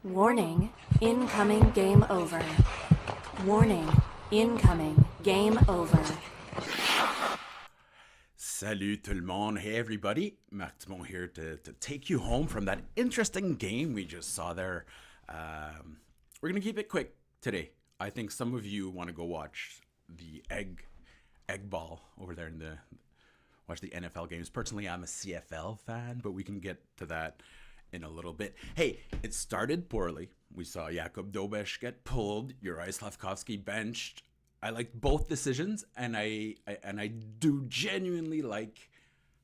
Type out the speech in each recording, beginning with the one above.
Warning, incoming game over. Warning, incoming game over. Salut tout le monde. Hey everybody, Marc Dumont here to take you home from that interesting game we just saw there. We're going to keep it quick today. I think some of you want to go watch the egg ball over there watch the NFL games. Personally, I'm a CFL fan, but we can get to that in a little bit. Hey, it started poorly. We saw Jakub Dobeš get pulled, Juraj Slafkovský benched. I liked both decisions, and I do genuinely like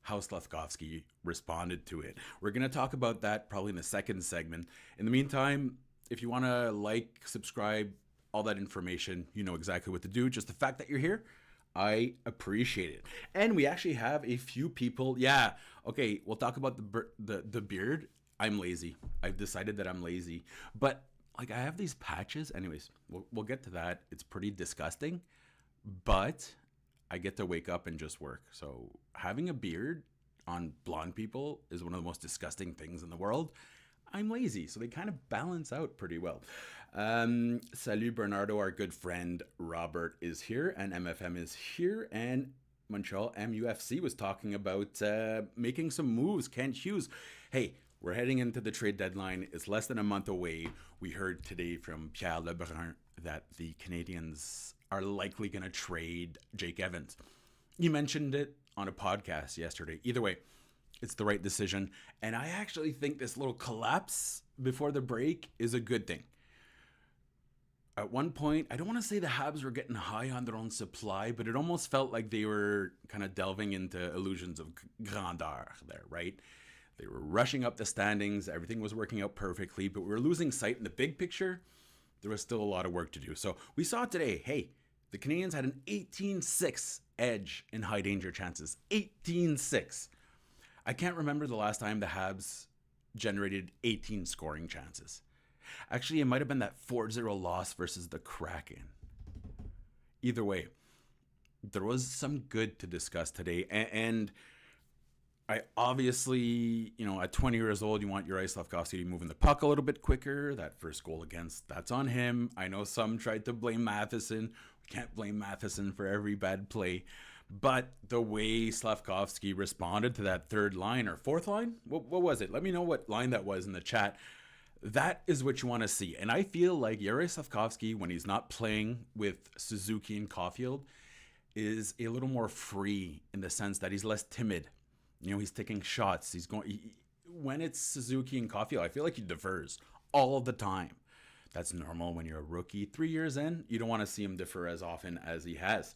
how Slafkovský responded to it. We're going to talk about that probably in the second segment. In the meantime, if you want to like, subscribe, all that information, you know exactly what to do. Just the fact that you're here, I appreciate it. And we actually have a few people. Yeah, okay, we'll talk about the beard. I'm lazy. I've decided that I'm lazy. But like I have these patches. Anyways, we'll get to that. It's pretty disgusting. But I get to wake up and just work. So having a beard on blonde people is one of the most disgusting things in the world. I'm lazy, so they kind of balance out pretty well. Salut Bernardo, our good friend Robert is here, and MFM is here, and Montreal MUFC was talking about making some moves. Kent Hughes, hey, we're heading into the trade deadline. It's less than a month away. We heard today from Pierre Lebrun that the Canadiens are likely going to trade Jake Evans. You mentioned it on a podcast yesterday. Either way, it's the right decision. And I actually think this little collapse before the break is a good thing. At one point, I don't want to say the Habs were getting high on their own supply, but it almost felt like they were kind of delving into illusions of grandeur there, right? They were rushing up the standings. Everything was working out perfectly, but we were losing sight in the big picture. There was still a lot of work to do. So we saw today, hey, the Canadiens had an 18-6 edge in high danger chances. 18-6. I can't remember the last time the Habs generated 18 scoring chances. Actually, it might have been that 4-0 loss versus the Kraken. Either way, there was some good to discuss today. And I obviously, at 20 years old, you want Juraj Slafkovský to be moving the puck a little bit quicker. That first goal against, that's on him. I know some tried to blame Matheson. We can't blame Matheson for every bad play. But the way Slafkovský responded to that third line or fourth line, what was it? Let me know what line that was in the chat. That is what you want to see. And I feel like Juraj Slafkovský, when he's not playing with Suzuki and Caulfield, is a little more free in the sense that he's less timid. He's taking shots. When it's Suzuki and Caulfield, I feel like he defers all the time. That's normal when you're a rookie. 3 years in, you don't want to see him defer as often as he has.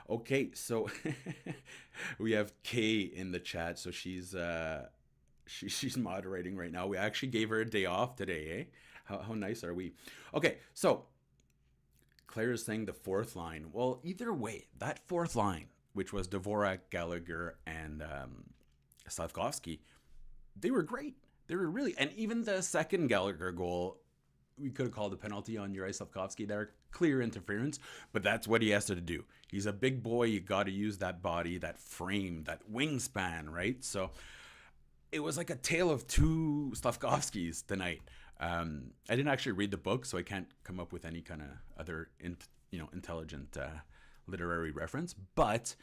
Okay, so we have Kay in the chat. So she's moderating right now. We actually gave her a day off today, eh? How nice are we? Okay, so Claire is saying the fourth line. Well, either way, that fourth line, which was Dvorak, Gallagher, and Slafkovský, they were great. They were really, and even the second Gallagher goal, we could have called a penalty on Juraj Slafkovský there. Clear interference, but that's what he has to do. He's a big boy. You got to use that body, that frame, that wingspan, right? So it was like a tale of two Slafkovskys tonight. I didn't actually read the book, so I can't come up with any kind of other, intelligent literary reference. But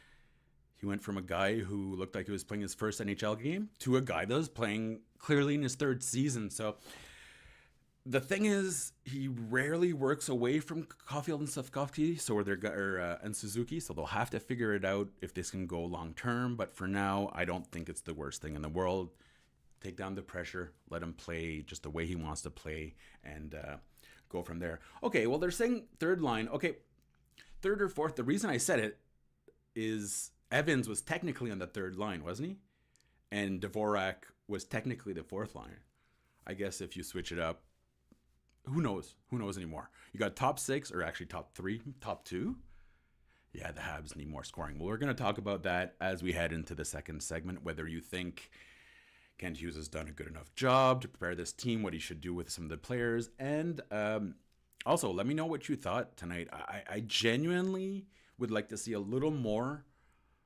he went from a guy who looked like he was playing his first NHL game to a guy that was playing clearly in his third season. So the thing is, he rarely works away from Caulfield and Slafkovský, and Suzuki, so they'll have to figure it out if this can go long term. But for now, I don't think it's the worst thing in the world. Take down the pressure, let him play just the way he wants to play, and go from there. Okay, well, they're saying third line. Okay, third or fourth. The reason I said it is Evans was technically on the third line, wasn't he? And Dvorak was technically the fourth line. I guess if you switch it up, who knows? Who knows anymore? You got top six, or actually top three, top two? Yeah, the Habs need more scoring. Well, we're going to talk about that as we head into the second segment, whether you think Kent Hughes has done a good enough job to prepare this team, what he should do with some of the players, and also let me know what you thought tonight. I genuinely would like to see a little more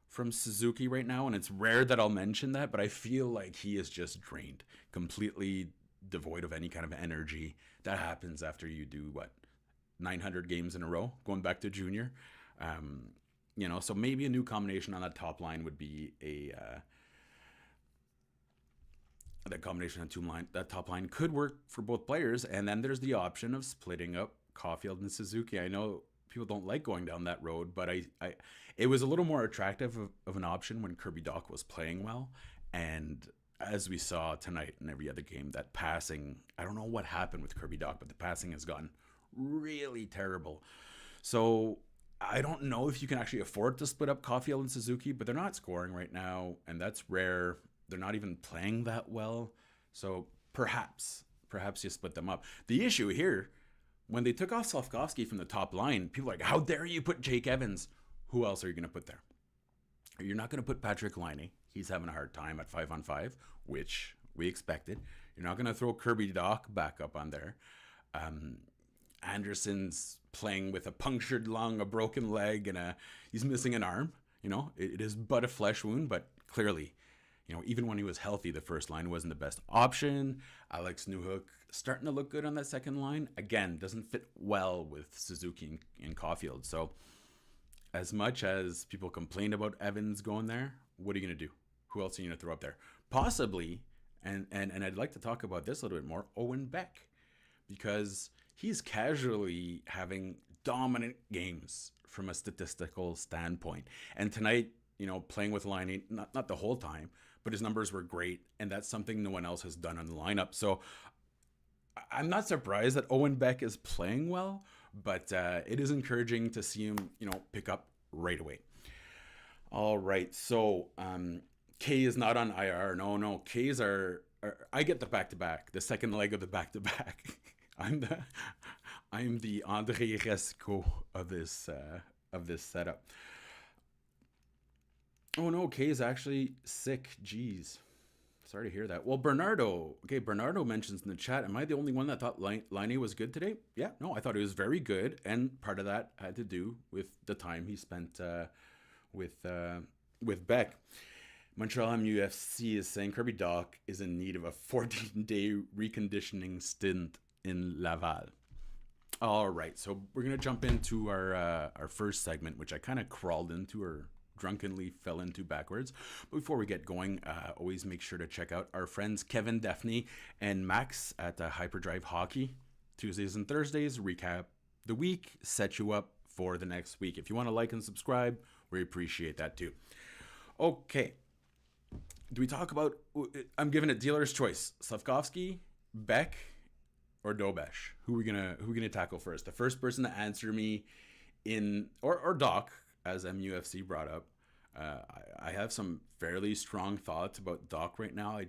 from Suzuki right now, and it's rare that I'll mention that, but I feel like he is just drained, completely devoid of any kind of energy. That happens after you do 900 games in a row, going back to junior. So maybe a new combination on that top line would be that combination on that top line could work for both players. And then there's the option of splitting up Caulfield and Suzuki. I know people don't like going down that road, but it was a little more attractive of an option when Kirby Dach was playing well. And as we saw tonight in every other game, that passing, I don't know what happened with Kirby Dach, but the passing has gotten really terrible. So I don't know if you can actually afford to split up Caulfield and Suzuki, but they're not scoring right now, and that's rare. They're not even playing that well. So perhaps you split them up. The issue here, when they took off Slafkovsky from the top line, people are like, how dare you put Jake Evans? Who else are you going to put there? You're not going to put Patrick Laine. He's having a hard time at 5-on-5, which we expected. You're not going to throw Kirby Dach back up on there. Anderson's playing with a punctured lung, a broken leg, and he's missing an arm. It is but a flesh wound, but clearly, even when he was healthy, the first line wasn't the best option. Alex Newhook starting to look good on that second line. Again, doesn't fit well with Suzuki and Caulfield. So as much as people complain about Evans going there, what are you going to do? Who else are you going to throw up there? Possibly, and I'd like to talk about this a little bit more, Owen Beck, because he's casually having dominant games from a statistical standpoint. And tonight, playing with Laine, not the whole time, but his numbers were great, and that's something no one else has done on the lineup. So I'm not surprised that Owen Beck is playing well, but it is encouraging to see him, pick up right away. All right, so K is not on IR. No, K's are I get the back-to-back, the second leg of the back-to-back. I'm the André Resco of this setup. Oh no, Kay is actually sick. Jeez. Sorry to hear that. Well, Bernardo mentions in the chat, am I the only one that thought Laine was good today? Yeah, no, I thought he was very good, and part of that had to do with the time he spent with Beck. Montreal MUFC is saying Kirby Dach is in need of a 14-day reconditioning stint in Laval. All right, so we're going to jump into our first segment, which I kind of crawled into or drunkenly fell into backwards. But before we get going, always make sure to check out our friends Kevin, Daphne, and Max at Hyperdrive Hockey. Tuesdays and Thursdays, recap the week, set you up for the next week. If you want to like and subscribe, we appreciate that too. Okay. Do we talk about, I'm giving it dealer's choice, Slafkovsky, Beck, or Dobesh? Who are we gonna tackle first? The first person to answer me or Doc, as MUFC brought up. I have some fairly strong thoughts about Doc right now.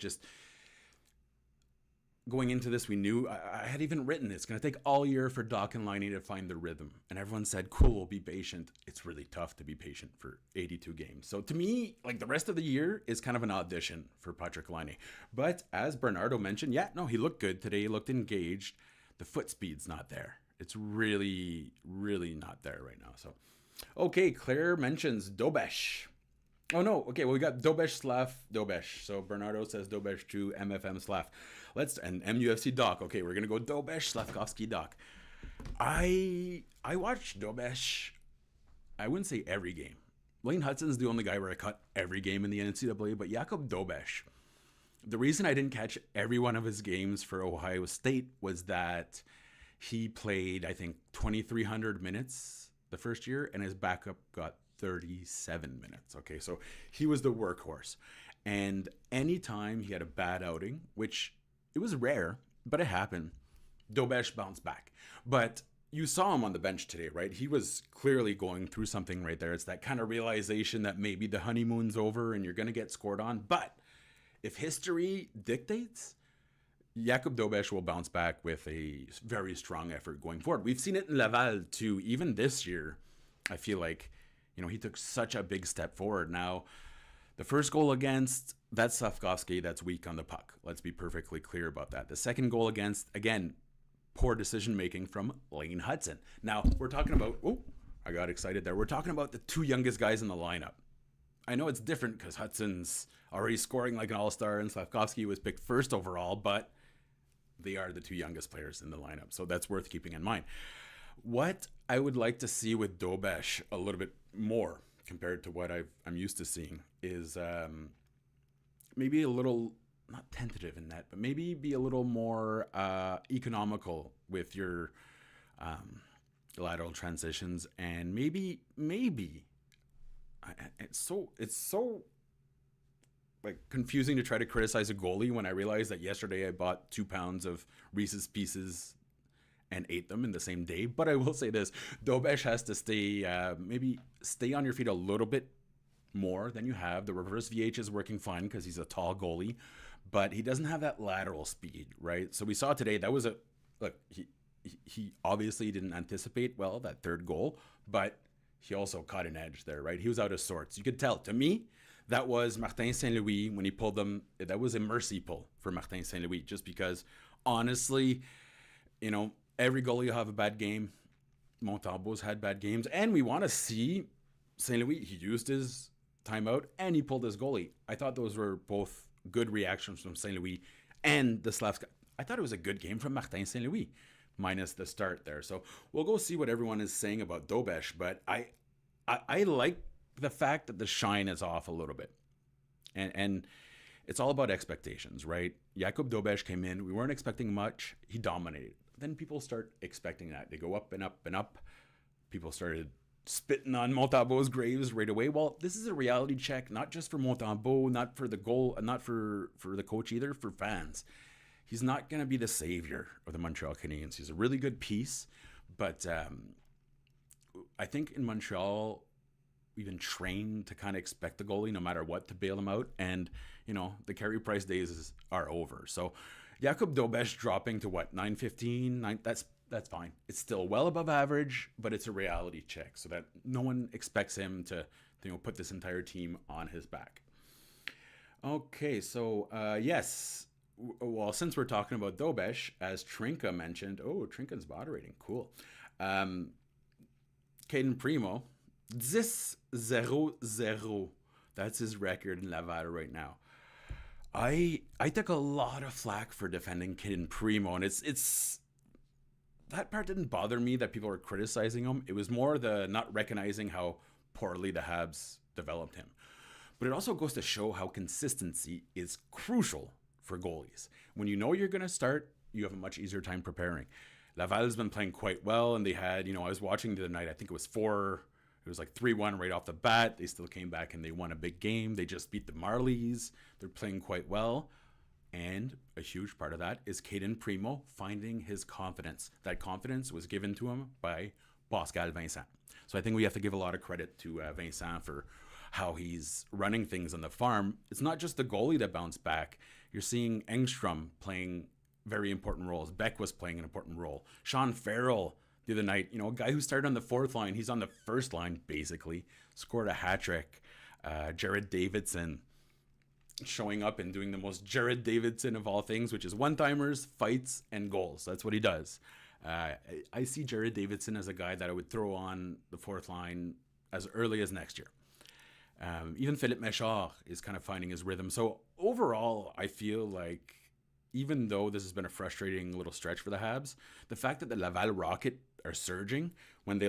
Going into this, we knew, I had even written, it's going to take all year for Doc and Laine to find the rhythm. And everyone said, cool, we'll be patient. It's really tough to be patient for 82 games. So to me, the rest of the year is kind of an audition for Patrick Laine. But as Bernardo mentioned, he looked good today. He looked engaged. The foot speed's not there. It's really, really not there right now. So, okay, Claire mentions Dobesh. Oh no, okay, well we got Dobesh, Slaf, Dobesh. So Bernardo says Dobesh to MFM Slaf. And MUFC Doc. Okay, we're gonna go Dobesh, Slafkovsky, Doc. I watched Dobesh, I wouldn't say every game. Lane Hudson's the only guy where I caught every game in the NCAA, but Jakob Dobesh, the reason I didn't catch every one of his games for Ohio State was that he played, I think, 2,300 minutes the first year, and his backup got 37 minutes. Okay, so he was the workhorse. And anytime he had a bad outing, which it was rare, but it happened, Dobesh bounced back. But you saw him on the bench today, right? He was clearly going through something right there. It's that kind of realization that maybe the honeymoon's over and you're going to get scored on. But if history dictates, Jakob Dobesh will bounce back with a very strong effort going forward. We've seen it in Laval too. Even this year, I feel like, he took such a big step forward. Now, the first goal against, that's Slafkovsky, that's weak on the puck. Let's be perfectly clear about that. The second goal against, again, poor decision-making from Lane Hudson. Now, we're talking about, I got excited there. We're talking about the two youngest guys in the lineup. I know it's different because Hudson's already scoring like an all-star and Slafkovsky was picked first overall, but they are the two youngest players in the lineup. So that's worth keeping in mind. What I would like to see with Dobesh a little bit more compared to what I'm used to seeing is maybe a little, not tentative in that, but maybe be a little more economical with your lateral transitions, and maybe it's so like confusing to try to criticize a goalie when I realized that yesterday I bought 2 pounds of Reese's Pieces and ate them in the same day. But I will say this, Dobesh has to maybe stay on your feet a little bit more than you have. The reverse VH is working fine because he's a tall goalie, but he doesn't have that lateral speed, right? So we saw today, that was he obviously didn't anticipate, well, that third goal, but he also caught an edge there, right? He was out of sorts. You could tell. To me, that was Martin St. Louis when he pulled them. That was a mercy pull for Martin St. Louis, just because, honestly, every goalie will have a bad game. Montembeault's had bad games, and we want to see St. Louis. He used his timeout, and he pulled his goalie. I thought those were both good reactions from St. Louis and the Slavs. I thought it was a good game from Martin St. Louis, minus the start there. So we'll go see what everyone is saying about Dobesh, but I like the fact that the shine is off a little bit. And it's all about expectations, right? Jakub Dobesh came in. We weren't expecting much. He dominated. Then people start expecting that. They go up and up and up. People started spitting on Montembeault's graves right away. Well, this is a reality check, not just for Montembeault, not for the goal, not for the coach either, for fans. He's not going to be the savior of the Montreal Canadiens. He's a really good piece, but I think in Montreal, we've been trained to kind of expect the goalie no matter what to bail him out, and the Carey Price days are over. So Jakub Dobesh dropping to what, 915? That's fine. It's still well above average, but it's a reality check so that no one expects him to put this entire team on his back. Okay, so yes. Well, since we're talking about Dobesh, as Trinka mentioned, Trinka's moderating, cool. Caden Primo, 10-0-0. That's his record in Laval right now. I took a lot of flack for defending Caden Primo, and it's that part didn't bother me that people were criticizing him. It was more the not recognizing how poorly the Habs developed him. But it also goes to show how consistency is crucial for goalies. When you know you're going to start, you have a much easier time preparing. Laval's been playing quite well, and they had, I was watching the other night, I think it was 3-1 right off the bat. They still came back and they won a big game. They just beat the Marlies. They're playing quite well. And a huge part of that is Caden Primo finding his confidence. That confidence was given to him by Pascal Vincent. So I think we have to give a lot of credit to Vincent for how he's running things on the farm. It's not just the goalie that bounced back. You're seeing Engstrom playing very important roles. Beck was playing an important role. Sean Farrell the other night, a guy who started on the fourth line, he's on the first line basically, scored a hat trick. Jared Davidson showing up and doing the most Jared Davidson of all things, which is one-timers, fights, and goals. That's what he does. I see Jared Davidson as a guy that I would throw on the fourth line as early as next year. Even Philippe Méchard is kind of finding his rhythm. So overall, I feel like even though this has been a frustrating little stretch for the Habs, the fact that the Laval Rocket are surging when they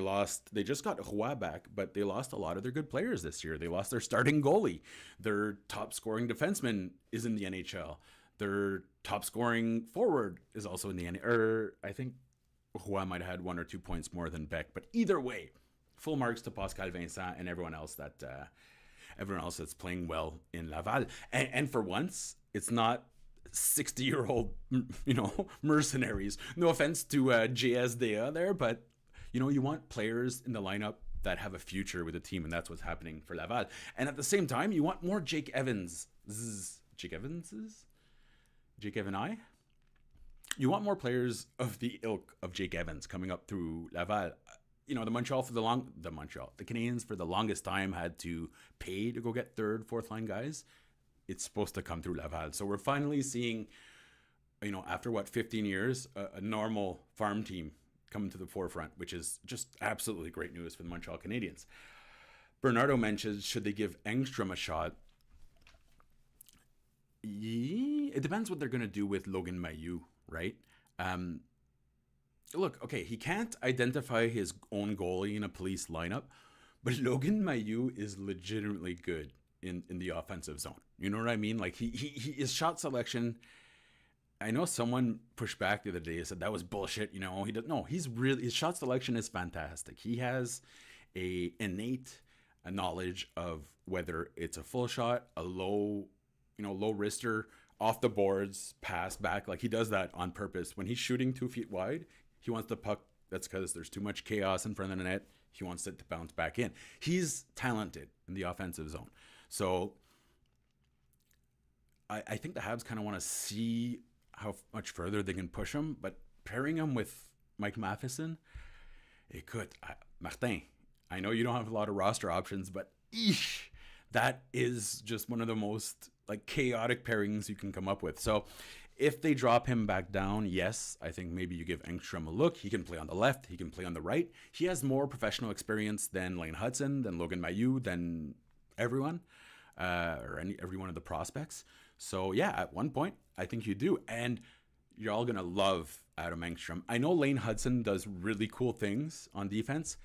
just got Roy back, but they lost a lot of their good players this year. They lost their starting goalie. Their top scoring defenseman is in the NHL. Their top scoring forward is also in the NHL. I think Roy might have had 1 or 2 points more than Beck, but either way, full marks to Pascal Vincent and everyone else that's playing well in Laval. And for once, it's not 60-year-old, mercenaries. No offense to JSDA there, but, you want players in the lineup that have a future with the team, and that's what's happening for Laval. And at the same time, you want more Jake Evans. Jake Evans? You want more players of the ilk of Jake Evans coming up through Laval. The Canadiens for the longest time had to pay to go get third, fourth line guys. It's supposed to come through Laval. So we're finally seeing, after 15 years, a normal farm team coming to the forefront, which is just absolutely great news for the Montreal Canadiens. Bernardo mentions, should they give Engstrom a shot? It depends what they're going to do with Logan Mailloux, right? Um, Look, okay, he can't identify his own goalie in a police lineup, but Logan Mailloux is legitimately good in the offensive zone. You know what I mean? Like his shot selection. I know someone pushed back the other day and said that was bullshit. You know, he doesn't. No, he's really his shot selection is fantastic. He has a innate knowledge of whether it's a full shot, a low, low wrister, off the boards, pass back. Like he does that on purpose. When he's shooting 2 feet wide, he wants the puck. That's because there's too much chaos in front of the net. He wants it to bounce back in. He's talented in the offensive zone. So I think the Habs kind of want to see how much further they can push him. But pairing him with Mike Matheson, it could. Martin, I know you don't have a lot of roster options, but that is just one of the most like chaotic pairings you can come up with. So if they drop him back down, yes, I think maybe you give Engstrom a look. He can play on the left. He can play on the right. He has more professional experience than Lane Hudson, than Logan Mailloux, than everyone, or every one of the prospects. So yeah, at one point, I think you do. And you're all going to love Adam Engstrom. I know Lane Hudson does really cool things on defense.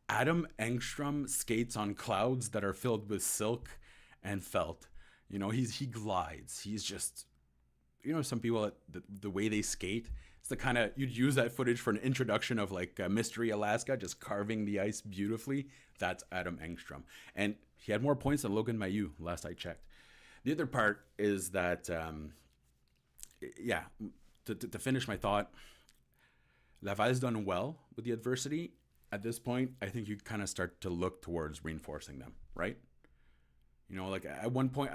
Adam Engstrom skates on clouds that are filled with silk and felt. He glides. He's just, some people, the way they skate, it's the kind of, you'd use that footage for an introduction of like Mystery Alaska, just carving the ice beautifully. That's Adam Engstrom. And he had more points than Logan Mailloux, last I checked. The other part is that, to finish my thought, Laval's done well with the adversity. At this point, I think you kind of start to look towards reinforcing them, right? Like at one point,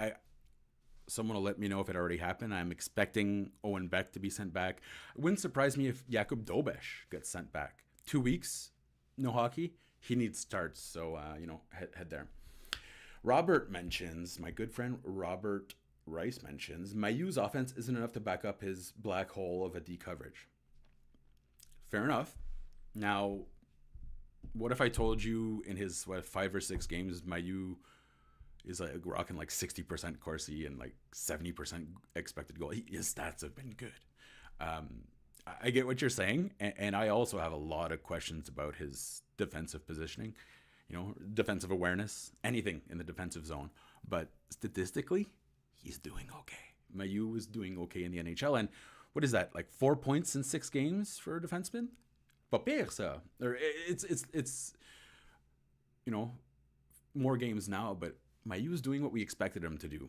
someone will let me know if it already happened. I'm expecting Owen Beck to be sent back. It wouldn't surprise me if Jakub Dobesh gets sent back. 2 weeks, no hockey. He needs starts, so head there. Robert mentions, my good friend Robert Rice mentions, Mailloux's offense isn't enough to back up his black hole of a D coverage. Fair enough. Now, what if I told you in his 5 or 6 games, Mailloux is like rocking like 60% Corsi and like 70% expected goal? His stats have been good. I get what you're saying, and I also have a lot of questions about his defensive positioning, defensive awareness, anything in the defensive zone. But statistically, he's doing okay. Mailloux is doing okay in the NHL, and what is that, like 4 points in 6 games for a defenseman? Pas pire, ça. It's more games now, but Mailloux is doing what we expected him to do.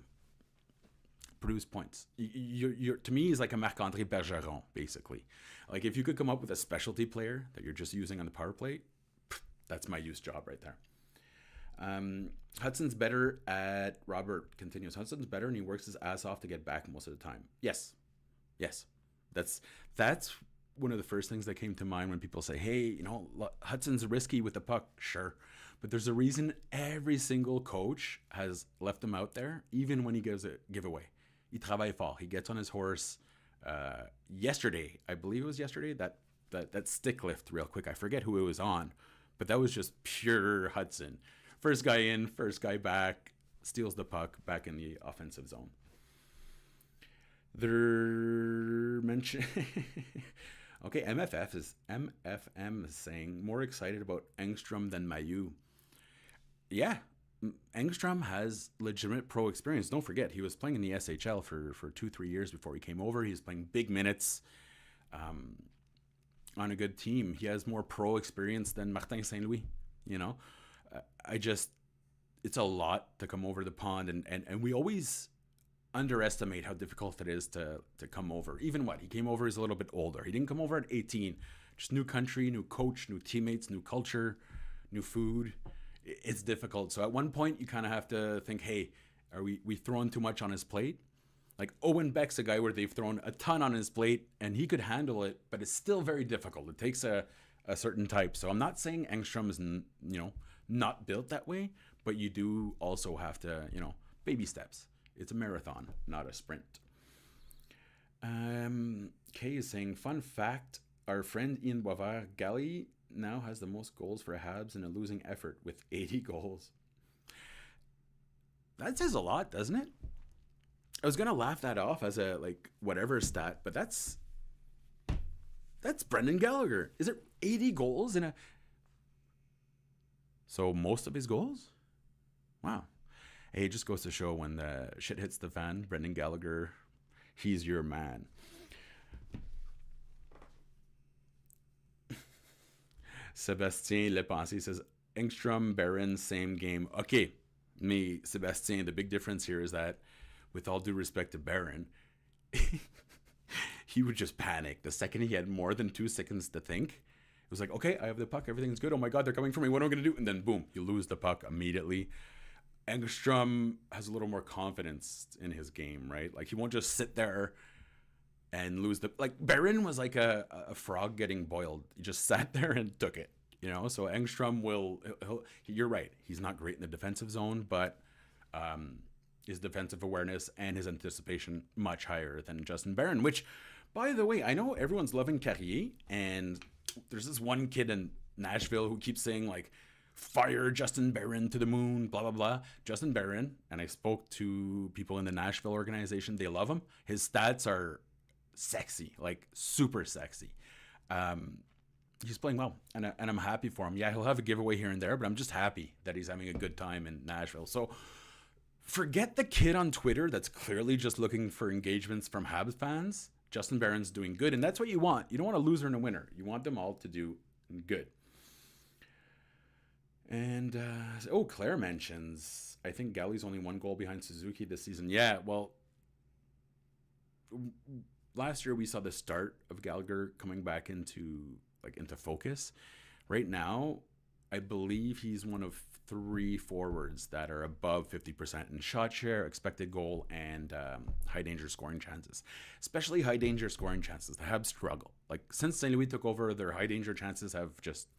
Produce points. You're to me, he's like a Marc-André Bergeron, basically. Like if you could come up with a specialty player that you're just using on the power play, that's Mailloux's job right there. Hudson's better at, Robert continues, Hudson's better and he works his ass off to get back most of the time. Yes. That's one of the first things that came to mind when people say, hey, Hudson's risky with the puck. Sure. But there's a reason every single coach has left him out there, even when he gives a giveaway. Il travaille fort. He gets on his horse. Yesterday, I believe it was yesterday, that stick lift real quick. I forget who it was on, but that was just pure Hudson. First guy in, first guy back, steals the puck back in the offensive zone. They're mentioning... Okay, MFM is saying more excited about Engstrom than Mailloux. Yeah, Engstrom has legitimate pro experience. Don't forget, he was playing in the SHL for 2-3 years before he came over. He was playing big minutes on a good team. He has more pro experience than Martin St. Louis. It's a lot to come over the pond, and we always underestimate how difficult it is to come over. Even he came over as a little bit older. He didn't come over at 18. Just new country, new coach, new teammates, new culture, new food. It's difficult. So at one point you kind of have to think, hey, are we throwing too much on his plate? Like Owen Beck's a guy where they've thrown a ton on his plate and he could handle it, but it's still very difficult. It takes a certain type. So I'm not saying Engstrom is not built that way, but you do also have to, baby steps. It's a marathon, not a sprint. Kay is saying, fun fact, our friend Ian Boisvert Galley now has the most goals for Habs in a losing effort with 80 goals. That says a lot, doesn't it? I was going to laugh that off as a whatever stat, but that's That's Brendan Gallagher. Is it 80 goals in a... So most of his goals? Wow. Hey, it just goes to show when the shit hits the fan, Brendan Gallagher, he's your man. Sébastien Lepensé says, Engstrom, Barron, same game. Okay, me, Sébastien, the big difference here is that, with all due respect to Barron, he would just panic. The second he had more than 2 seconds to think, it was like, okay, I have the puck, everything's good. Oh my God, they're coming for me. What am I going to do? And then boom, you lose the puck immediately. Engstrom has a little more confidence in his game, right? Like he won't just sit there and lose the... Like Barron was like a frog getting boiled. He just sat there and took it, you know? So Engstrom you're right. He's not great in the defensive zone, but his defensive awareness and his anticipation much higher than Justin Barron, which, by the way, I know everyone's loving Carrier, and there's this one kid in Nashville who keeps saying, like, fire Justin Barron to the moon, blah, blah, blah. Justin Barron, and I spoke to people in the Nashville organization, they love him. His stats are sexy, like super sexy. He's playing well, and I'm happy for him. Yeah, he'll have a giveaway here and there, but I'm just happy that he's having a good time in Nashville. So forget the kid on Twitter that's clearly just looking for engagements from Habs fans. Justin Barron's doing good, and that's what you want. You don't want a loser and a winner. You want them all to do good. And, Claire mentions, I think Galley's only 1 goal behind Suzuki this season. Yeah, well, last year we saw the start of Gallagher coming back into focus. Right now, I believe he's one of 3 forwards that are above 50% in shot share, expected goal, and high danger scoring chances. Especially high danger scoring chances. The Habs struggle. Like, since St. Louis took over, their high danger chances have just,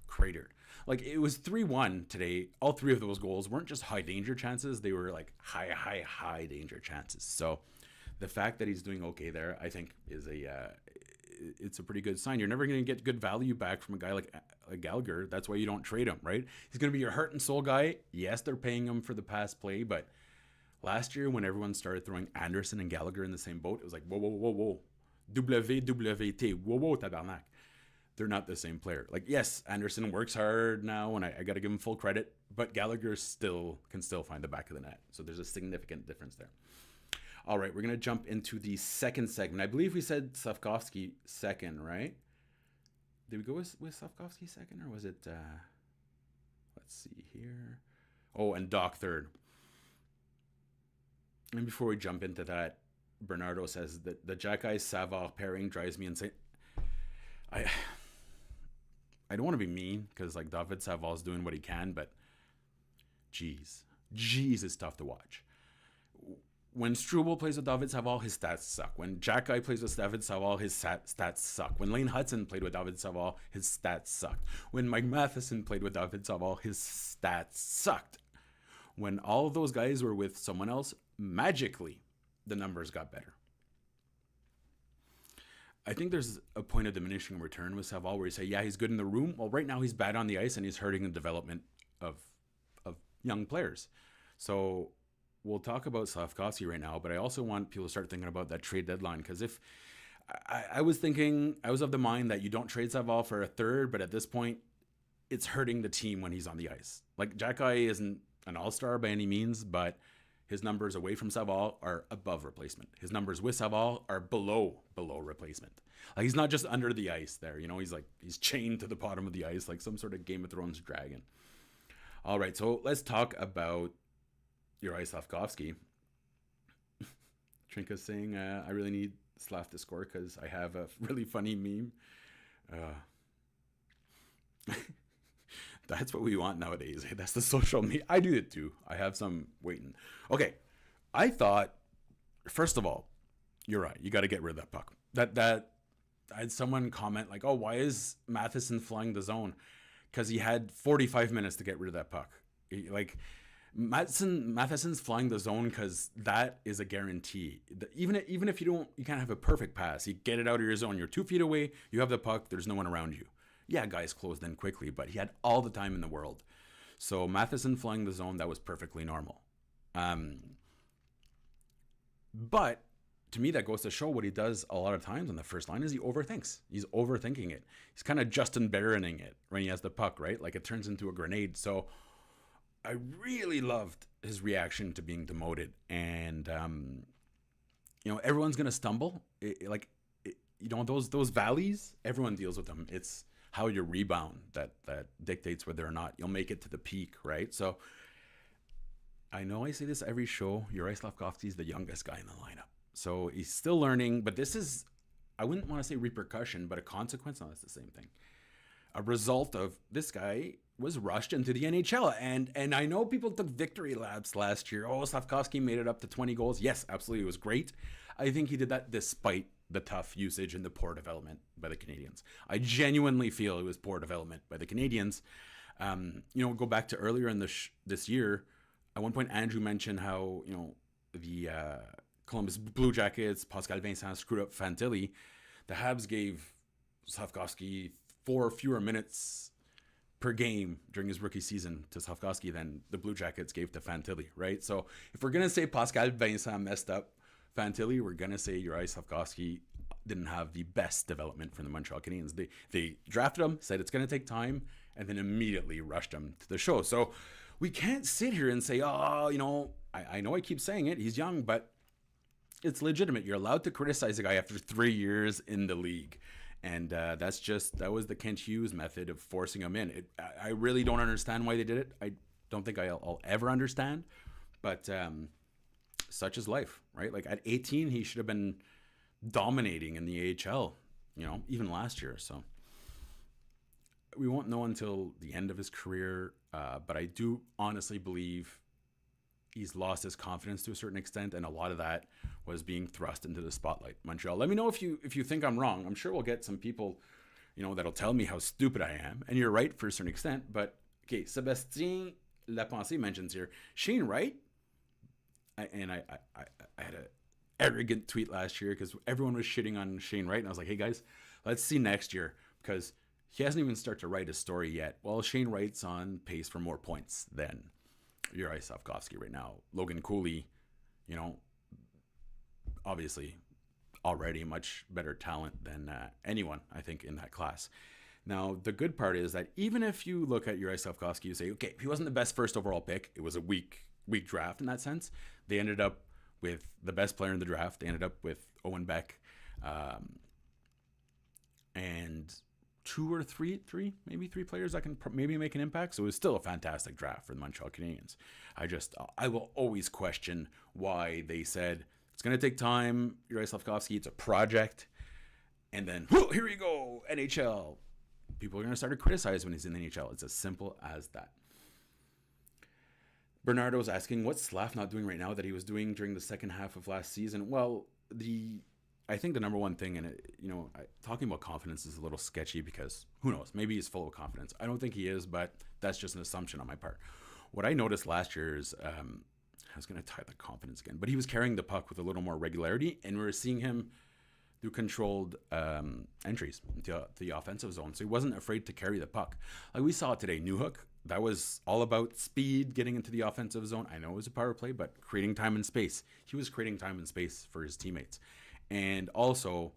cratered. Like, it was 3-1 today. All 3 of those goals weren't just high danger chances. They were like high danger chances. So the fact that he's doing okay there, I think, is it's a pretty good sign. You're never going to get good value back from a guy like Gallagher. That's why you don't trade him, right? He's going to be your heart and soul guy. Yes, they're paying him for the past play, but last year when everyone started throwing Anderson and Gallagher in the same boat, it was like, whoa. WWT. Whoa, tabarnak. They're not the same player. Like, yes, Anderson works hard now, and I got to give him full credit, but Gallagher can still find the back of the net. So there's a significant difference there. All right, we're going to jump into the second segment. I believe we said Slavkovsky second, right? Did we go with Slavkovsky second, or was it... let's see here. Oh, and Doc third. And before we jump into that, Bernardo says that the Jack-Savard pairing drives me insane. I don't want to be mean, because like David Savard's doing what he can, but jeez, it's tough to watch. When Struble plays with David Savard, his stats suck. When Jack Guy plays with David Savard, his stats suck. When Lane Hudson played with David Savard, his stats sucked. When Mike Matheson played with David Savard, his stats sucked. When all of those guys were with someone else, magically, the numbers got better. I think there's a point of diminishing return with Savard where you say, yeah, he's good in the room. Well, right now he's bad on the ice, and he's hurting the development of young players. So we'll talk about Slavkovsky right now, but I also want people to start thinking about that trade deadline, because if I was of the mind that you don't trade Savard for a third, but at this point, it's hurting the team when he's on the ice. Like, Jack Guy isn't an all-star by any means, but his numbers away from Savard are above replacement. His numbers with Savard are below replacement. Like, he's not just under the ice there. He's chained to the bottom of the ice like some sort of Game of Thrones dragon. All right, so let's talk about Juraj Slavkovsky. Trinka's saying, I really need Slav to score because I have a really funny meme. That's what we want nowadays. That's the social media. I do it too. I have some waiting. Okay, I thought, first of all, you're right. You got to get rid of that puck. That I had someone comment like, oh, why is Matheson flying the zone? Because he had 45 minutes to get rid of that puck. Matheson's flying the zone because that is a guarantee. Even if you can't have a perfect pass. You get it out of your zone. You're 2 feet away. You have the puck. There's no one around you. Yeah, guys closed in quickly, but he had all the time in the world. So Matheson flying the zone, that was perfectly normal. But to me, that goes to show what he does a lot of times on the first line is he overthinks. He's overthinking it. He's kind of Justin Barroning it when he has the puck, right? Like it turns into a grenade. So I really loved his reaction to being demoted. And, everyone's going to stumble. Those valleys, everyone deals with them. It's how you rebound that dictates whether or not you'll make it to the peak, right? So I know I say this every show. Juraj Slafkovsky is the youngest guy in the lineup. So he's still learning, but this is, I wouldn't want to say repercussion, but a consequence. No, that's the same thing. A result of this guy was rushed into the NHL. And I know people took victory laps last year. Oh, Slafkovsky made it up to 20 goals. Yes, absolutely. It was great. I think he did that despite the tough usage and the poor development by the Canadiens. I genuinely feel it was poor development by the Canadiens. Go back to earlier in this year. At one point, Andrew mentioned how, the Columbus Blue Jackets, Pascal Vincent screwed up Fantilli. The Habs gave Slafkovsky 4 fewer minutes per game during his rookie season to Slafkovsky than the Blue Jackets gave to Fantilli, right? So if we're going to say Pascal Vincent messed up Fantilli, we're going to say Juraj Slafkovsky didn't have the best development from the Montreal Canadiens. They drafted him, said it's going to take time, and then immediately rushed him to the show. So we can't sit here and say, I know I keep saying it, he's young, but it's legitimate. You're allowed to criticize a guy after 3 years in the league. And that was the Kent Hughes method of forcing him in. I really don't understand why they did it. I don't think I'll ever understand. But such is life, right? Like at 18, he should have been dominating in the AHL, even last year. So we won't know until the end of his career. But I do honestly believe he's lost his confidence to a certain extent, and a lot of that was being thrust into the spotlight. Montreal, let me know if you think I'm wrong. I'm sure we'll get some people, that'll tell me how stupid I am, and you're right for a certain extent. But okay, Sébastien Lapensée mentions here Shane Wright, I had an arrogant tweet last year because everyone was shitting on Shane Wright, and I was like, hey guys, let's see next year because he hasn't even started to write a story yet. Well, Shane Wright's on pace for more points than Juraj Slafkovsky right now. Logan Cooley, obviously already much better talent than anyone, I think, in that class. Now, the good part is that even if you look at Juraj Slafkovsky, you say, okay, he wasn't the best first overall pick. It was a weak draft in that sense. They ended up with the best player in the draft. They ended up with Owen Beck and maybe three players that can maybe make an impact. So it was still a fantastic draft for the Montreal Canadiens. I will always question why they said it's going to take time. Juraj Slafkovsky, it's a project. And then, here you go, NHL. People are going to start to criticize when he's in the NHL. It's as simple as that. Bernardo's asking, what's Slaf not doing right now that he was doing during the second half of last season? Well, I think the number one thing, and talking about confidence is a little sketchy because who knows? Maybe he's full of confidence. I don't think he is, but that's just an assumption on my part. What I noticed last year is, I was going to tie the confidence again, but he was carrying the puck with a little more regularity, and we were seeing him do controlled entries into the offensive zone. So he wasn't afraid to carry the puck. Like we saw today, Newhook, that was all about speed, getting into the offensive zone. I know it was a power play, but creating time and space. He was creating time and space for his teammates. And also,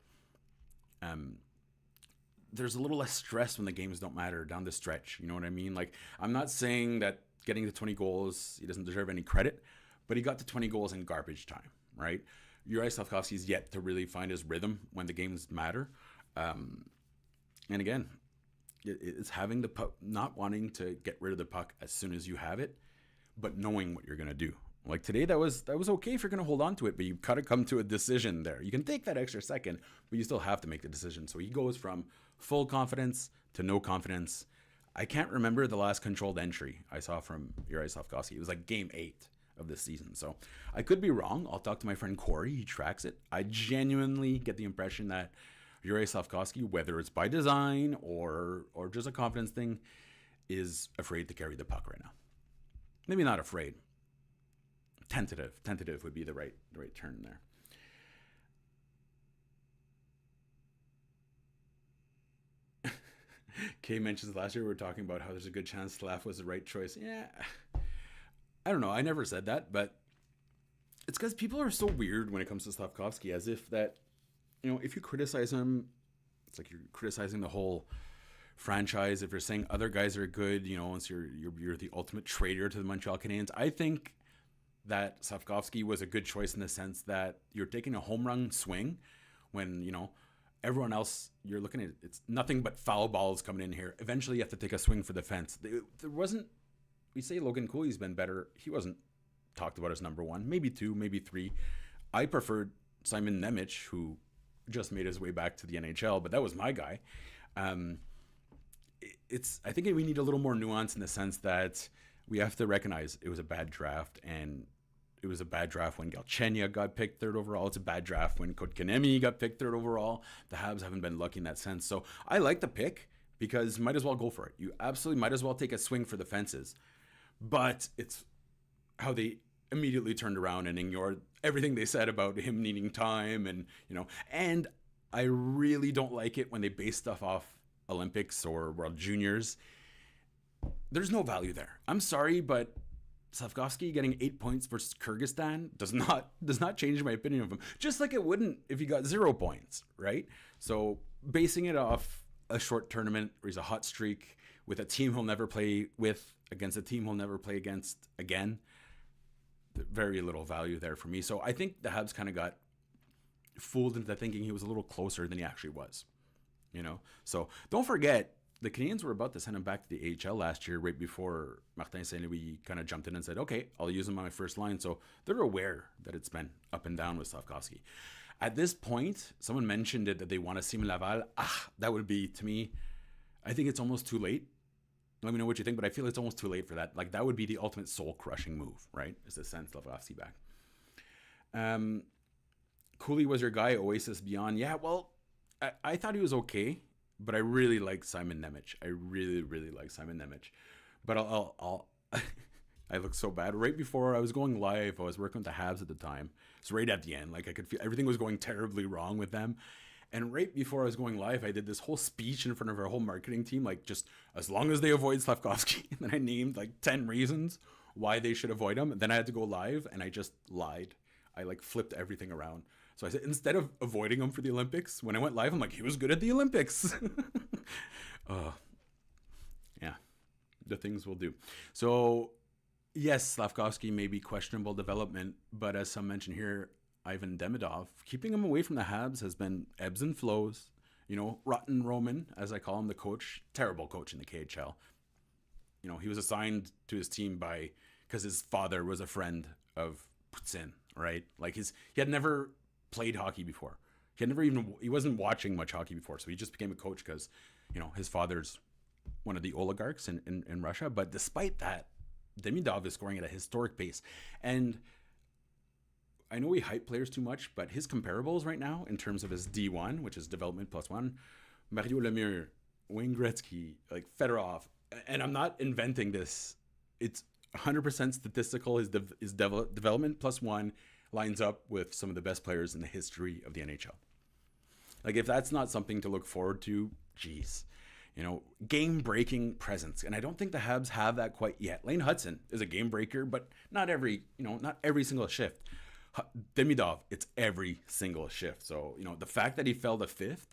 there's a little less stress when the games don't matter down the stretch. You know what I mean? Like, I'm not saying that getting to 20 goals, he doesn't deserve any credit, but he got to 20 goals in garbage time, right? Juraj Slafkovsky's yet to really find his rhythm when the games matter. And again, it's having the puck, not wanting to get rid of the puck as soon as you have it, but knowing what you're going to do. Like today, that was okay if you're going to hold on to it, but you've got to come to a decision there. You can take that extra second, but you still have to make the decision. So he goes from full confidence to no confidence. I can't remember the last controlled entry I saw from Juraj Slafkovsky. It was like game 8 of this season. So I could be wrong. I'll talk to my friend Corey. He tracks it. I genuinely get the impression that Juraj Slafkovsky, whether it's by design or just a confidence thing, is afraid to carry the puck right now. Maybe not afraid. Tentative would be the right term there. Kay mentions last year we were talking about how there's a good chance Slaf was the right choice. Yeah, I don't know. I never said that, but It's because people are so weird when it comes to Slavkovsky, as if that, if you criticize him, it's like you're criticizing the whole franchise. If you're saying other guys are good, once you're the ultimate traitor to the Montreal Canadiens. I think that Slavkovsky was a good choice in the sense that you're taking a home run swing when, everyone else, you're looking at it's nothing but foul balls coming in here. Eventually you have to take a swing for the fence. There wasn't, we say Logan Cooley's been better. He wasn't talked about as number one, maybe two, maybe three. I preferred Simon Nemec, who just made his way back to the NHL, but that was my guy. I think we need a little more nuance in the sense that we have to recognize it was a bad draft, and it was a bad draft when Galchenyuk got picked third overall. It's a bad draft when Kotkaniemi got picked third overall. The Habs haven't been lucky in that sense. So I like the pick because might as well go for it. You absolutely might as well take a swing for the fences. But it's how they immediately turned around and ignored everything they said about him needing time and I really don't like it when they base stuff off Olympics or World Juniors. There's no value there. I'm sorry, but Slavkovsky getting 8 points versus Kyrgyzstan does not change my opinion of him. Just like it wouldn't if he got 0 points, right? So basing it off a short tournament where he's a hot streak with a team he'll never play with against a team he'll never play against again, very little value there for me. So I think the Habs kind of got fooled into thinking he was a little closer than he actually was, So don't forget, the Canadiens were about to send him back to the AHL last year, right before Martin Saint-Louis kind of jumped in and said, okay, I'll use him on my first line. So they're aware that it's been up and down with Slavkovsky. At this point, someone mentioned it that they want to Simon Laval. That would be, to me, I think it's almost too late. Let me know what you think, but I feel it's almost too late for that. Like, that would be the ultimate soul-crushing move, right? Is to send Slavkovsky back. Cooley was your guy, Oasis Beyond. Yeah, well, I thought he was okay. But I really like Simon Nemec. I really, really like Simon Nemec. But I'll I look so bad. Right before I was going live, I was working with the Habs at the time. It's right at the end. Like, I could feel everything was going terribly wrong with them. And right before I was going live, I did this whole speech in front of our whole marketing team, like, just as long as they avoid Slavkovsky. And then I named like 10 reasons why they should avoid him. And then I had to go live, and I just lied. I flipped everything around. So I said, instead of avoiding him for the Olympics, when I went live, I'm like, he was good at the Olympics. Yeah, the things we'll do. So, yes, Slavkovsky may be questionable development, but as some mentioned here, Ivan Demidov, keeping him away from the Habs has been ebbs and flows. Rotten Roman, as I call him, the coach, terrible coach in the KHL. He was assigned to his team because his father was a friend of Putin, right? Like, he had never played hockey before. He wasn't watching much hockey before, so he just became a coach because, his father's one of the oligarchs in Russia. But despite that, Demidov is scoring at a historic pace. And I know we hype players too much, but his comparables right now, in terms of his D1, which is development +1, Mario Lemieux, Wayne Gretzky, like Fedorov, and I'm not inventing this. It's 100% statistical. His development +1 lines up with some of the best players in the history of the NHL. Like, if that's not something to look forward to, geez. Game-breaking presence. And I don't think the Habs have that quite yet. Lane Hudson is a game-breaker, but not every single shift. Demidov, it's every single shift. So, the fact that he fell to 5th,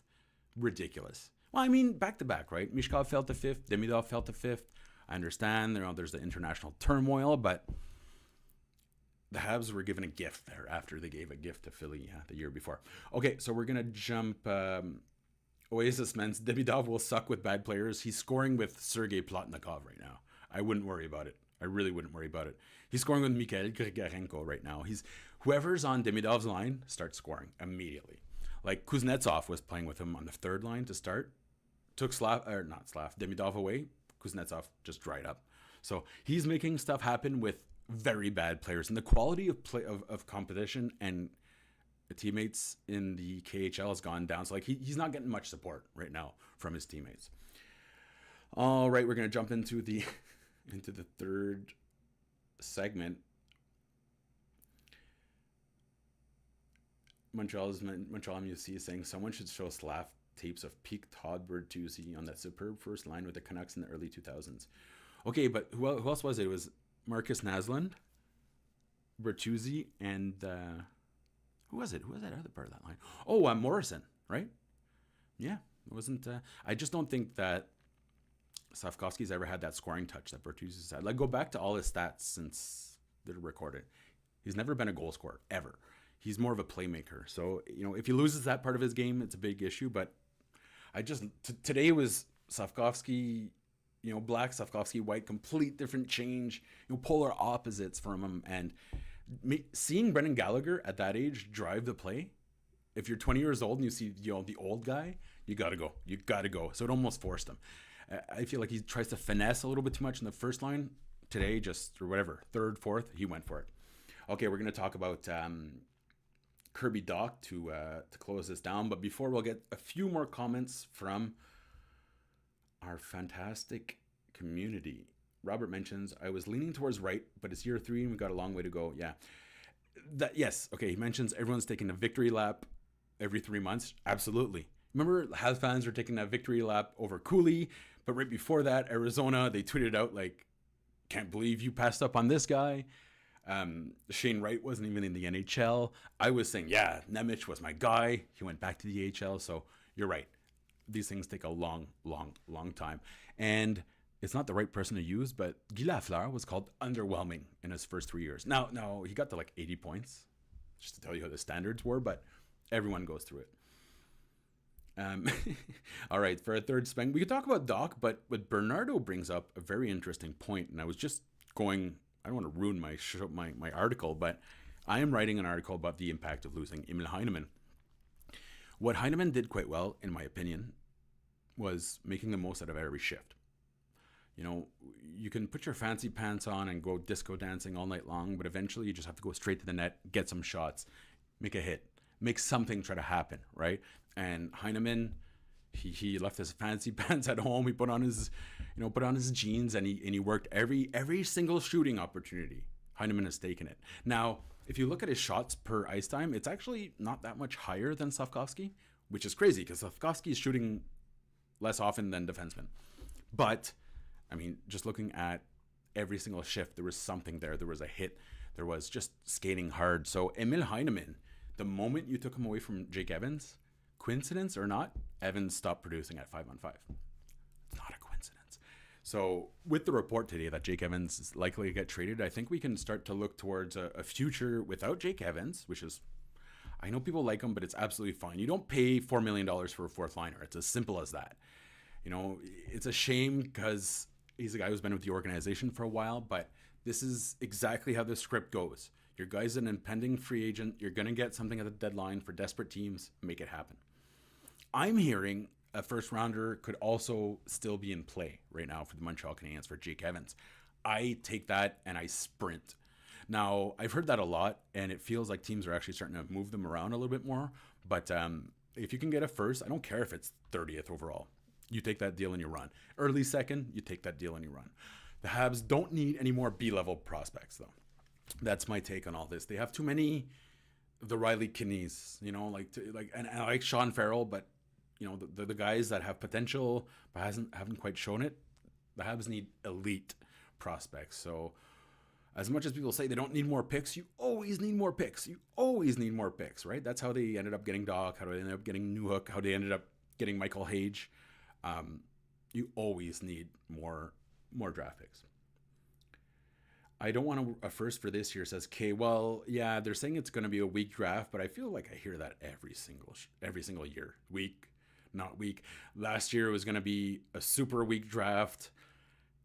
ridiculous. Well, I mean, back-to-back, right? Mishkov fell to 5th. Demidov fell to 5th. I understand, there's the international turmoil, but the Habs were given a gift there after they gave a gift to Philly the year before. Okay, so we're going to jump. Oasis means Demidov will suck with bad players. He's scoring with Sergei Plotnikov right now. I wouldn't worry about it. I really wouldn't worry about it. He's scoring with Mikhail Grigorenko right now. Whoever's on Demidov's line starts scoring immediately. Like, Kuznetsov was playing with him on the 3rd line to start. Took Demidov away. Kuznetsov just dried up. So he's making stuff happen with very bad players, and the quality of play of competition and teammates in the KHL has gone down. So, like, he's not getting much support right now from his teammates. All right, we're gonna jump into the third segment. Montreal MUC is saying someone should show Slav tapes of peak Todd Bertuzzi on that superb first line with the Canucks in the early 2000s. Okay, but who else was it? It was Marcus Naslund, Bertuzzi and who was it? Who was that other part of that line? Oh, Morrison, right? Yeah, it wasn't. I just don't think that Safkovsky's ever had that scoring touch that Bertuzzi's had. Like, go back to all his stats since they're recorded. He's never been a goal scorer, ever. He's more of a playmaker. So, if he loses that part of his game, it's a big issue. But I just, today was Safkovsky, black, Safkovsky, white, complete different change, polar opposites from him. And seeing Brendan Gallagher at that age drive the play, if you're 20 years old and you see, the old guy, you got to go. You got to go. So it almost forced him. I feel like he tries to finesse a little bit too much in the first line. Today, or whatever, third, fourth, he went for it. Okay, we're going to talk about Kirby Dach to close this down. But before, we'll get a few more comments from our fantastic community. Robert mentions, I was leaning towards right, but it's year 3 and we've got a long way to go. Yeah. Yes. Okay, he mentions everyone's taking a victory lap every 3 months. Absolutely. Remember, Habs fans are taking a victory lap over Cooley, but right before that, Arizona, they tweeted out like, can't believe you passed up on this guy. Shane Wright wasn't even in the NHL. I was saying, yeah, Nemec was my guy. He went back to the AHL. So you're right. These things take a long, long, long time. And it's not the right person to use, but Guy Lafleur was called underwhelming in his first 3 years. Now he got to like 80 points, just to tell you how the standards were, but everyone goes through it. All right, for a third spend, we could talk about Dach, but Bernardo brings up a very interesting point, and I was just going, I don't want to ruin my article, but I am writing an article about the impact of losing Emil Heineman. What Heineman did quite well, in my opinion, was making the most out of every shift. You can put your fancy pants on and go disco dancing all night long, but eventually you just have to go straight to the net, get some shots, make a hit, make something try to happen, right? And Heineman, he left his fancy pants at home. He put on his jeans and he worked every single shooting opportunity. Heineman has taken it. Now, if you look at his shots per ice time, it's actually not that much higher than Safkovsky, which is crazy because Safkovsky is shooting less often than defensemen. But I mean, just looking at every single shift, there was something there. There was a hit. There was just skating hard. So Emil Heineman, the moment you took him away from Jake Evans, coincidence or not, Evans stopped producing at 5-on-5. It's not a coincidence. So with the report today that Jake Evans is likely to get traded, I think we can start to look towards a future without Jake Evans, which is, I know people like him, but it's absolutely fine. You don't pay $4 million for a fourth liner. It's as simple as that. It's a shame because he's a guy who's been with the organization for a while, but this is exactly how the script goes. Your guy's an impending free agent. You're going to get something at the deadline for desperate teams. Make it happen. I'm hearing a first rounder could also still be in play right now for the Montreal Canadiens for Jake Evans. I take that and I sprint. Now, I've heard that a lot, and it feels like teams are actually starting to move them around a little bit more. But if you can get a first, I don't care if it's 30th overall. You take that deal and you run. Early second, you take that deal and you run. The Habs don't need any more B-level prospects, though. That's my take on all this. They have too many of the Riley Kidneys, and I like Sean Farrell, but the guys that have potential but haven't quite shown it. The Habs need elite prospects. So as much as people say they don't need more picks, you always need more picks. You always need more picks, right? That's how they ended up getting Dach, how they ended up getting Newhook, how they ended up getting Michael Hage. You always need more draft picks. I don't want a first for this year, says Kay. Well, yeah, they're saying it's going to be a weak draft, but I feel like I hear that every single year. Weak, not weak. Last year it was going to be a super weak draft,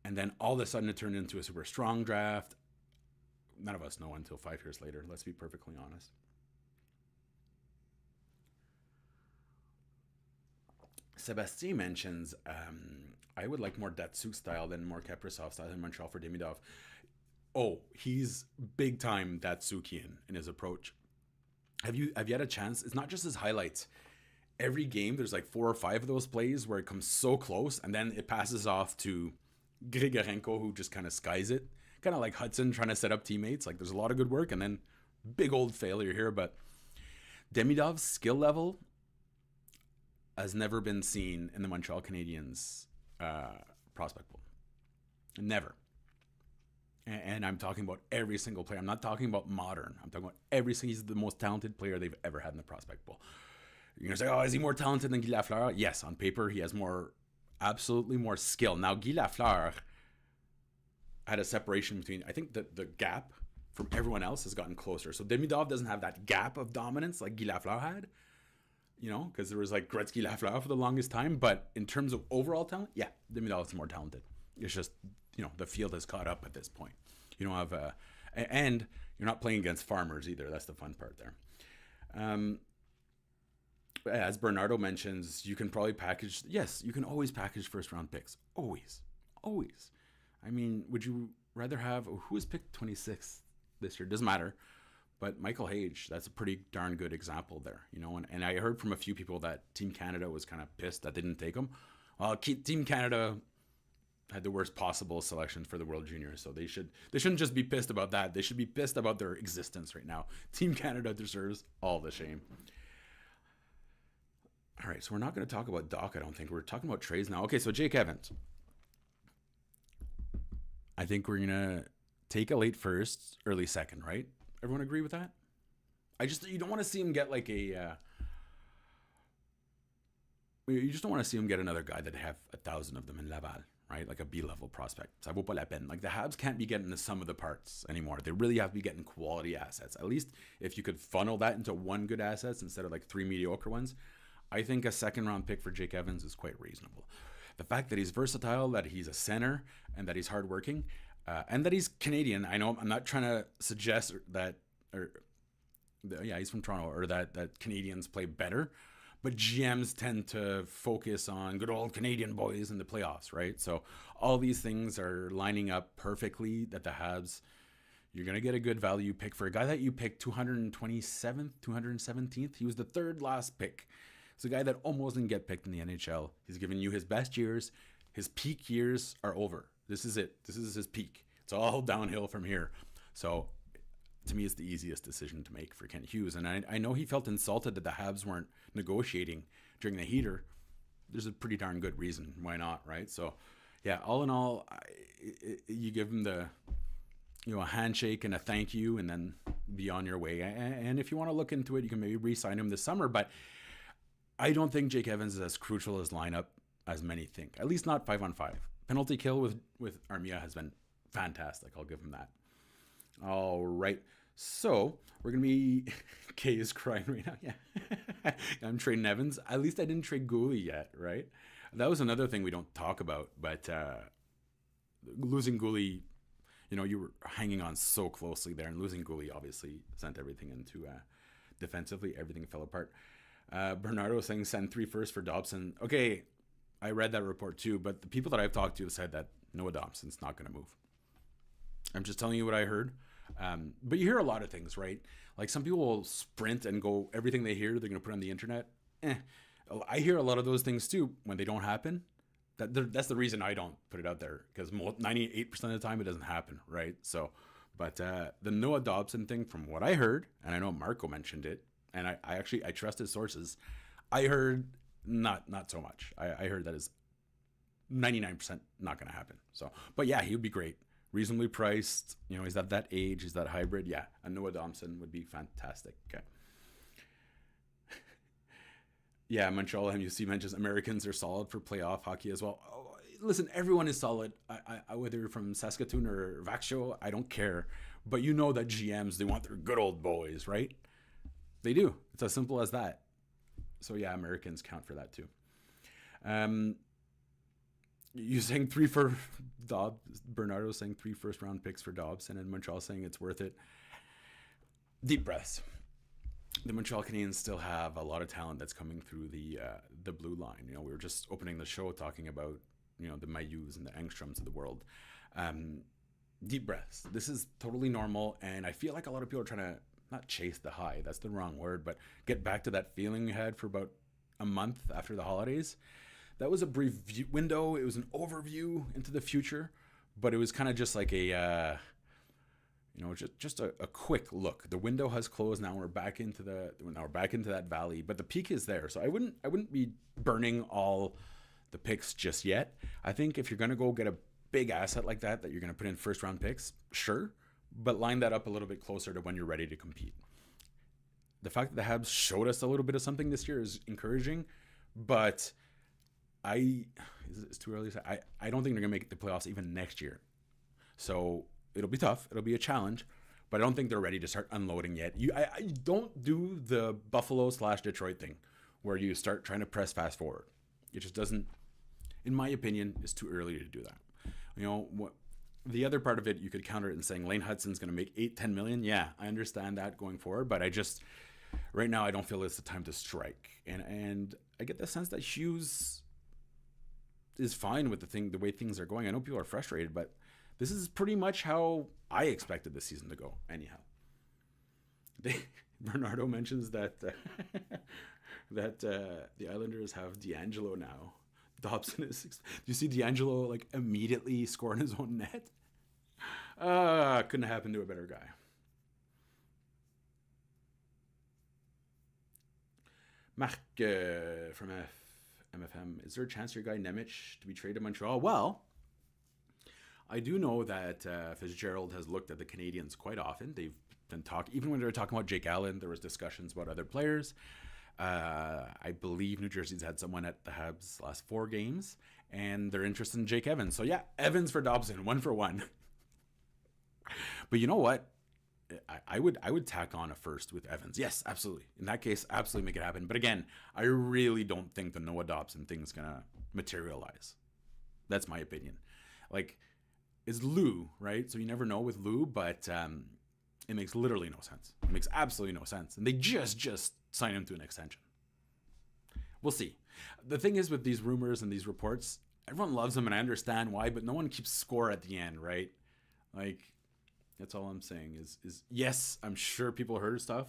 and then all of a sudden it turned into a super strong draft. None of us know until 5 years later. Let's be perfectly honest. Sebastien mentions, I would like more Datsuk style than more Kaprizov style in Montreal for Demidov. Oh, he's big time Datsukian in his approach. Have you had a chance? It's not just his highlights. Every game, there's like 4 or 5 of those plays where it comes so close, and then it passes off to Grigorenko, who just kind of skies it. Kind of like Hudson trying to set up teammates. Like, there's a lot of good work, and then big old failure here. But Demidov's skill level has never been seen in the Montreal Canadiens prospect pool. Never. And I'm talking about every single player. I'm not talking about modern. I'm talking about every single. He's the most talented player they've ever had in the prospect pool. You're gonna say, oh, is he more talented than Guy Lafleur? Yes, on paper he has absolutely more skill. Now Guy Lafleur had a separation between. I think the gap from everyone else has gotten closer. So Demidov doesn't have that gap of dominance like Guy Lafleur had. Because there was like Gretzky, Lafleur for the longest time. But in terms of overall talent, yeah, Demidov is more talented. It's just, the field has caught up at this point. You don't have and you're not playing against farmers either. That's the fun part there. As Bernardo mentions, you can probably package. Yes, you can always package first round picks. Always. I mean, would you rather have who was picked 26th this year? Doesn't matter. But Michael Hage, that's a pretty darn good example there, And I heard from a few people that Team Canada was kind of pissed that they didn't take him. Well, Team Canada had the worst possible selection for the World Juniors, so they shouldn't just be pissed about that. They should be pissed about their existence right now. Team Canada deserves all the shame. All right, so we're not going to talk about Doc, I don't think. We're talking about trades now. Okay, so Jake Evans. I think we're going to take a late first, early second, right? Everyone agree with that? You don't want to see him get like you just don't want to see him get another guy that have 1,000 of them in Laval, right? Like a B-level prospect. Ça vaut pas la peine. Like the Habs can't be getting the sum of the parts anymore. They really have to be getting quality assets. At least if you could funnel that into one good assets instead of like three mediocre ones, I think a second round pick for Jake Evans is quite reasonable. The fact that he's versatile, that he's a center, and that he's hardworking, and that he's Canadian. I know I'm not trying to suggest that, he's from Toronto, or that Canadians play better, but GMs tend to focus on good old Canadian boys in the playoffs, right? So all these things are lining up perfectly that the Habs, you're going to get a good value pick for a guy that you picked 227th, 217th. He was the third last pick. It's a guy that almost didn't get picked in the NHL. He's given you his best years. His peak years are over. This is it. This is his peak. It's all downhill from here. So to me, it's the easiest decision to make for Kent Hughes. And I know he felt insulted that the Habs weren't negotiating during the heater. There's a pretty darn good reason why not, right? So, yeah, all in all, you give him a handshake and a thank you, and then be on your way. And if you want to look into it, you can maybe re-sign him this summer. But I don't think Jake Evans is as crucial as lineup as many think. At least not 5-on-5. Penalty kill with Armia has been fantastic. I'll give him that. All right. So we're going to be... Kay is crying right now. Yeah. I'm trading Evans. At least I didn't trade Gooley yet, right? That was another thing we don't talk about. But losing Gooley, you were hanging on so closely there. And losing Gooley obviously sent everything into... defensively, everything fell apart. Bernardo saying send 3 firsts for Dobson. Okay, I read that report too, but the people that I've talked to have said that Noah Dobson's not going to move. I'm just telling you what I heard. But you hear a lot of things, right? Like some people will sprint and go, everything they hear, they're going to put on the internet. I hear a lot of those things too when they don't happen. That's the reason I don't put it out there, because 98% of the time it doesn't happen, right? So, but the Noah Dobson thing, from what I heard, and I know Marco mentioned it, and I trust his sources. I heard not so much. I heard that is 99% not going to happen. So, but yeah, he would be great. Reasonably priced. He's at that age. He's that hybrid. Yeah, a Noah Dobson would be fantastic. Okay. Yeah, Montreal MUC mentions Americans are solid for playoff hockey as well. Oh, listen, everyone is solid. Whether you're from Saskatoon or Vaxio, I don't care. But that GMs, they want their good old boys, right? They do. It's as simple as that. So yeah, Americans count for that too. You saying 3 for Dobbs. Bernardo saying 3 first-round picks for Dobson, and Montreal saying it's worth it. Deep breaths. The Montreal Canadiens still have a lot of talent that's coming through the blue line. We were just opening the show talking about the Mayus and the Angstroms of the world. Deep breaths. This is totally normal, and I feel like a lot of people are trying to not chase the high. That's the wrong word, but get back to that feeling we had for about a month after the holidays. That was a brief window. It was an overview into the future, but it was kind of just like a, just a quick look. The window has closed. Now we're back into that valley, but the peak is there. So I wouldn't be burning all the picks just yet. I think if you're gonna go get a big asset like that you're going to put in first round picks, sure, but line that up a little bit closer to when you're ready to compete. The fact that the Habs showed us a little bit of something this year is encouraging, but it's too early to say. I don't think they're going to make the playoffs even next year. So it'll be tough. It'll be a challenge, but I don't think they're ready to start unloading yet. I don't do the Buffalo/Detroit thing where you start trying to press fast forward. It just doesn't, in my opinion, it's too early to do that. What the other part of it, you could counter it in saying Lane Hudson's going to make $8-10 million. Yeah, I understand that going forward, but right now I don't feel it's the time to strike. And I get the sense that Hughes is fine with the way things are going. I know people are frustrated, but this is pretty much how I expected the season to go. Anyhow, Bernardo mentions that the Islanders have D'Angelo now. Dobson is. Do you see D'Angelo immediately scoring his own net? Couldn't happen to a better guy. Marc from MFM, is there a chance for your guy Nemec to be traded to Montreal? Well, I do know that Fitzgerald has looked at the Canadiens quite often. They've been even when they were talking about Jake Allen, there was discussions about other players. I believe New Jersey's had someone at the Habs last 4 games, and they're interested in Jake Evans. So yeah, Evans for Dobson, 1 for 1. But you know what? I would tack on a first with Evans. Yes, absolutely. In that case, absolutely make it happen. But again, I really don't think the Noah Dobson thing's gonna materialize. That's my opinion. It's Lou, right? So you never know with Lou, but it makes literally no sense. It makes absolutely no sense. And they just sign him to an extension. We'll see. The thing is with these rumors and these reports, everyone loves them and I understand why, but no one keeps score at the end, right? That's all I'm saying is yes, I'm sure people heard stuff.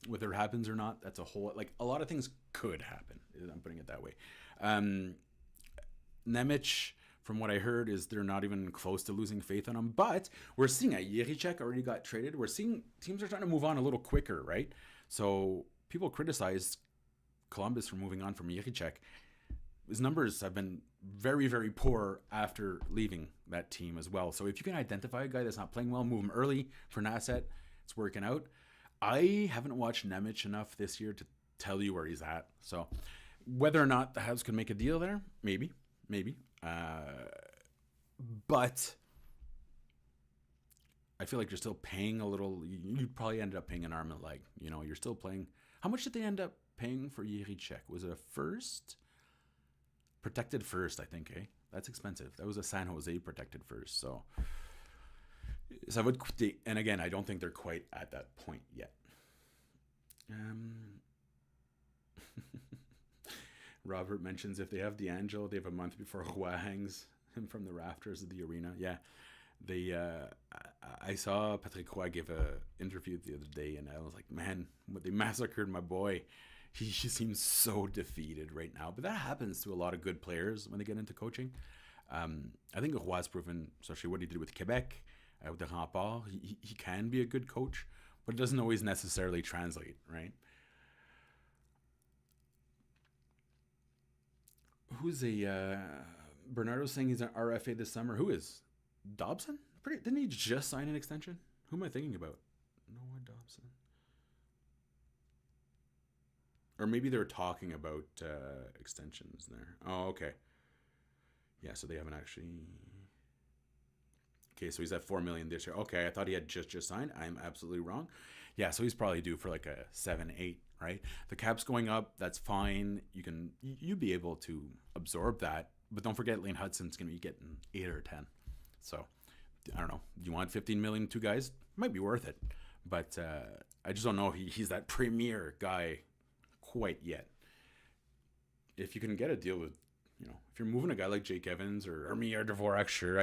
Whether it happens or not, that's a whole, a lot of things could happen. I'm putting it that way. Nemec, from what I heard, is they're not even close to losing faith on him. But we're seeing Jiricek already got traded. We're seeing teams are trying to move on a little quicker, right? So people criticize Columbus for moving on from Jiricek. His numbers have been very poor after leaving that team as well. So if you can identify a guy that's not playing well, move him early for an asset, it's working out. I haven't watched Nemec enough this year to tell you where he's at. So whether or not the Habs could make a deal there, maybe. But I feel like you're still paying a little. You probably ended up paying an arm and leg. You're still playing. How much did they end up paying for Jiricek? Was it a first? Protected first, I think, That's expensive. That was a San Jose protected first. So ça va te coûter. And again, I don't think they're quite at that point yet. Robert mentions if they have D'Angelo, they have a month before Roy hangs him from the rafters of the arena. Yeah. I saw Patrick Roy give a interview the other day, and I was like, man, they massacred my boy. He seems so defeated right now. But that happens to a lot of good players when they get into coaching. I think Roy's proven, especially what he did with Quebec, with the Rempart, he can be a good coach, but it doesn't always necessarily translate, right? Who's Bernardo's saying he's an RFA this summer. Who is? Dobson? Didn't he just sign an extension? Who am I thinking about? Noah Dobson. Or maybe they were talking about extensions there. Oh, okay. Yeah, so they haven't actually. Okay, so he's at $4 million this year. Okay, I thought he had just signed. I'm absolutely wrong. Yeah, so he's probably due for a 7-8, right? The cap's going up. That's fine. You'd be able to absorb that, but don't forget Lane Hudson's going to be getting 8 or 10. So I don't know. Do you want 15 million, 2 guys? Might be worth it, but I just don't know if he's that premier guy quite yet. If you can get a deal with, if you're moving a guy like Jake Evans or Armia Dvorak, sure.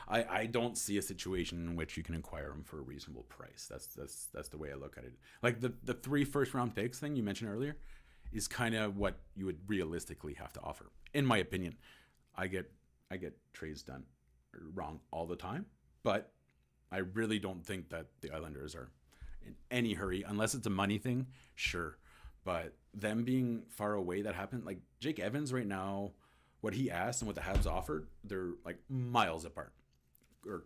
I don't see a situation in which you can acquire him for a reasonable price. That's the way I look at it. Like the 3 first-round picks thing you mentioned earlier is kind of what you would realistically have to offer, in my opinion. I get trades done wrong all the time, but I really don't think that the Islanders are in any hurry unless it's a money thing. Sure. But them being far away, that happened. Like Jake Evans right now, what he asked and what the Habs offered, they're like miles apart or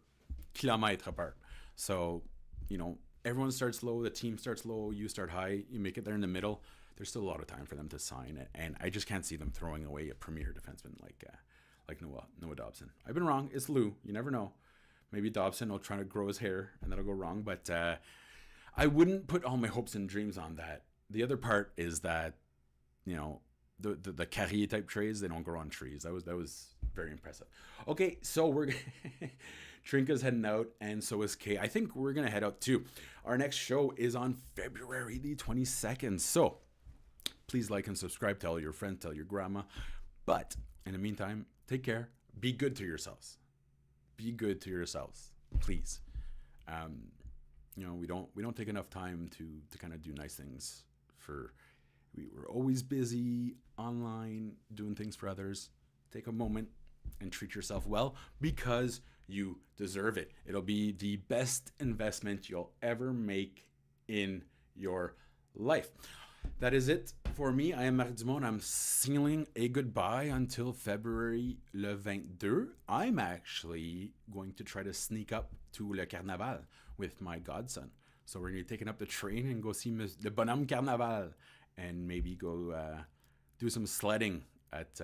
kilomètres apart. So, you know, everyone starts low, the team starts low, you start high, you make it there in the middle. There's still a lot of time for them to sign it, and I just can't see them throwing away a premier defenseman like Noah Dobson. I've been wrong. It's Lou. You never know. Maybe Dobson will try to grow his hair, and that'll go wrong. But I wouldn't put all my hopes and dreams on that. The other part is that, you know, the Carrier type trades, they don't grow on trees. That was very impressive. Okay, so we're Trinka's heading out, and so is Kay. I think we're gonna head out too. Our next show is on February the 22nd. So please like and subscribe. Tell your friends, tell your grandma. But in the meantime, take care. Be good to yourselves. Be good to yourselves, please. You know, we don't take enough time to kind of do nice things for. We're always busy online doing things for others. Take a moment and treat yourself well because you deserve it. It'll be the best investment you'll ever make in your life. That is it for me. I am Marc Dumont. I'm sealing a goodbye until February le 22. I'm actually going to try to sneak up to Le Carnaval with my godson. So we're going to be taking up the train and go see Le Bonhomme Carnaval and maybe go do some sledding at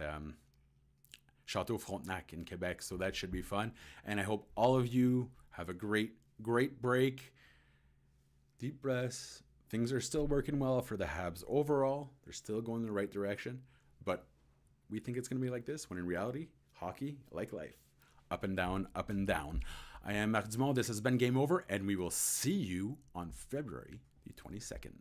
Château Frontenac in Quebec. So that should be fun. And I hope all of you have a great break. Deep breaths. Things are still working well for the Habs overall. They're still going in the right direction. But we think it's going to be like this when in reality, hockey, like life, up and down, up and down. I am Marc Dumont. This has been Game Over, and we will see you on February the 22nd.